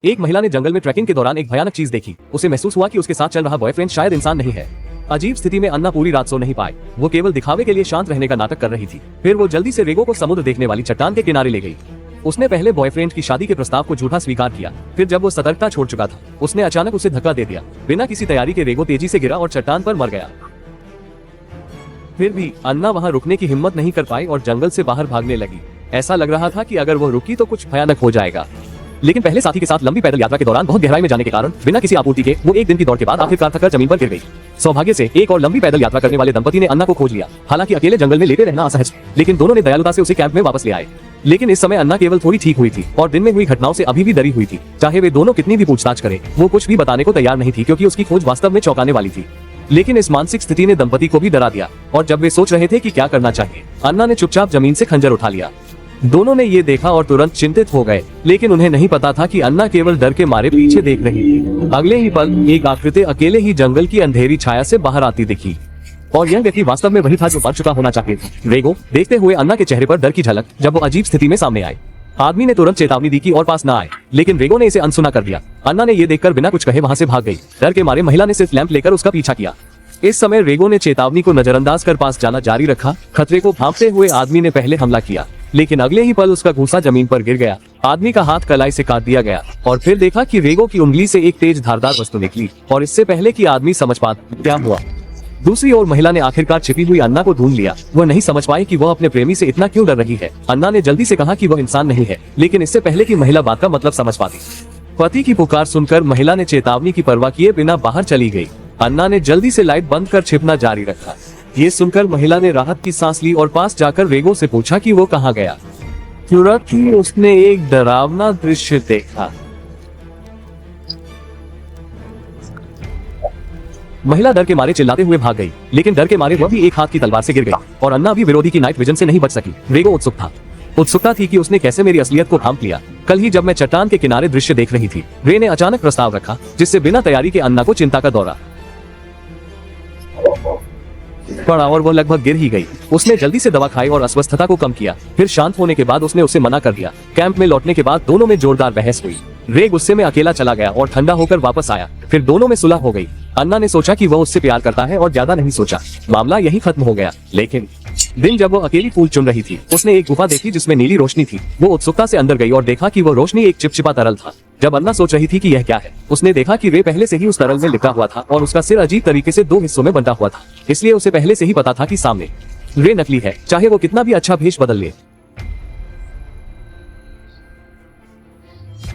एक महिला ने जंगल में ट्रैकिंग के दौरान एक भयानक चीज देखी। उसे महसूस हुआ कि उसके साथ चल रहा बॉयफ्रेंड शायद इंसान नहीं है। अजीब स्थिति में अन्ना पूरी रात सो नहीं पाई। वो केवल दिखावे के लिए शांत रहने का नाटक कर रही थी। फिर वो जल्दी से रेगो को समुद्र देखने वाली चट्टान के किनारे ले गई। उसने पहले बॉयफ्रेंड की शादी के प्रस्ताव को झूठा स्वीकार किया। फिर जब वो सतर्कता छोड़ चुका था, उसने अचानक उसे धक्का दे दिया। बिना किसी तैयारी के रेगो तेजी से गिरा और चट्टान पर मर गया। फिर भी अन्ना वहां रुकने की हिम्मत नहीं कर पाई और जंगल से बाहर भागने लगी। ऐसा लग रहा था कि अगर वो रुकी तो कुछ भयानक हो जाएगा। लेकिन पहले साथी के साथ लंबी पैदल यात्रा के दौरान बहुत गहराई में जाने के कारण बिना किसी आपूर्ति के वो एक दिन की दौड़ के बाद आखिरकार थककर जमीन पर गिर गई। सौभाग्य से एक और लंबी पैदल यात्रा करने वाले दंपति ने अन्ना को खोज लिया। हालांकि अकेले जंगल में लेटे रहना असहज, लेकिन दोनों ने दयालुता से उसे कैंप में वापस ले आए। लेकिन इस समय अन्ना केवल थोड़ी ठीक हुई थी और दिन में हुई घटनाओं से अभी भी डरी हुई थी। चाहे वे दोनों कितनी भी पूछताछ करें, वो कुछ भी बताने को तैयार नहीं थी, क्योंकि उसकी खोज वास्तव में चौंकाने वाली थी। लेकिन इस मानसिक स्थिति ने दंपति को भी डरा दिया और जब वे सोच रहे थे कि क्या करना चाहिए, अन्ना ने चुपचाप जमीन से खंजर उठा लिया। दोनों ने ये देखा और तुरंत चिंतित हो गए, लेकिन उन्हें नहीं पता था कि अन्ना केवल डर के मारे पीछे देख रही थी। अगले ही पल एक आकृति अकेले ही जंगल की अंधेरी छाया से बाहर आती दिखी और यह व्यक्ति वास्तव में वही था जो मर चुका होना चाहिए था। रेगो देखते हुए अन्ना के चेहरे पर डर की झलक जब वो अजीब स्थिति में सामने आए। आदमी ने तुरंत चेतावनी दी कि और पास न आए, लेकिन रेगो ने इसे अनसुना कर दिया। अन्ना ने ये देखकर बिना कुछ कहे वहां से भाग गई। डर के मारे महिला ने सिर्फ लैंप लेकर उसका पीछा किया। इस समय रेगो ने चेतावनी को नजरअंदाज कर पास जाना जारी रखा। खतरे को भांपते हुए आदमी ने पहले हमला किया, लेकिन अगले ही पल उसका घूंसा जमीन पर गिर गया। आदमी का हाथ कलाई से काट दिया गया और फिर देखा कि रेगो की उंगली से एक तेज धारदार वस्तु निकली और इससे पहले कि आदमी समझ पाता क्या हुआ, दूसरी ओर महिला ने आखिरकार छिपी हुई अन्ना को ढूंढ लिया। वह नहीं समझ पाई कि वह अपने प्रेमी से इतना क्यों डर रही है। अन्ना ने जल्दी से कहा कि वह इंसान नहीं है, लेकिन इससे पहले कि महिला बात का मतलब समझ पाती। पति की पुकार सुनकर महिला ने चेतावनी की परवाह किए बिना बाहर चली गई। अन्ना ने जल्दी से लाइट बंद कर छिपना जारी रखा। ये सुनकर महिला ने राहत की सांस ली और पास जाकर रेगो से पूछा कि वो कहाँ गया। तुरंत ही उसने एक डरावना दृश्य देखा। महिला डर के मारे चिल्लाते हुए भाग गई, लेकिन डर के मारे वह भी एक हाथ की तलवार से गिर गई और अन्ना भी विरोधी की नाइट विजन से नहीं बच सकी। रेगो उत्सुकता थी कि उसने कैसे मेरी असलियत को भांप लिया। कल ही जब मैं चट्टान के किनारे दृश्य देख रही थी, रे ने अचानक प्रस्ताव रखा, जिससे बिना तैयारी के अन्ना को चिंता का दौरा पड़ा और वो लगभग गिर ही गई। उसने जल्दी से दवा खाई और अस्वस्थता को कम किया। फिर शांत होने के बाद उसने उसे मना कर दिया। कैंप में लौटने के बाद दोनों में जोरदार बहस हुई। रे गुस्से में अकेला चला गया और ठंडा होकर वापस आया। फिर दोनों में सुलह हो गई। अन्ना ने सोचा कि वह उससे प्यार करता है और ज्यादा नहीं सोचा। मामला यही खत्म हो गया। लेकिन दिन जब वो अकेली फूल चुन रही थी, उसने एक गुफा देखी जिसमें नीली रोशनी थी। वो उत्सुकता से अंदर गई और देखा कि वो रोशनी एक चिपचिपा तरल था। जब अन्ना सोच रही थी कि यह क्या है, उसने देखा कि रे पहले से ही उस तरल में लिपटा हुआ था और उसका सिर अजीब तरीके से दो हिस्सों में बंटा हुआ था। इसलिए उसे पहले से ही पता था कि सामने रे नकली है, चाहे वो कितना भी अच्छा भेष बदल ले।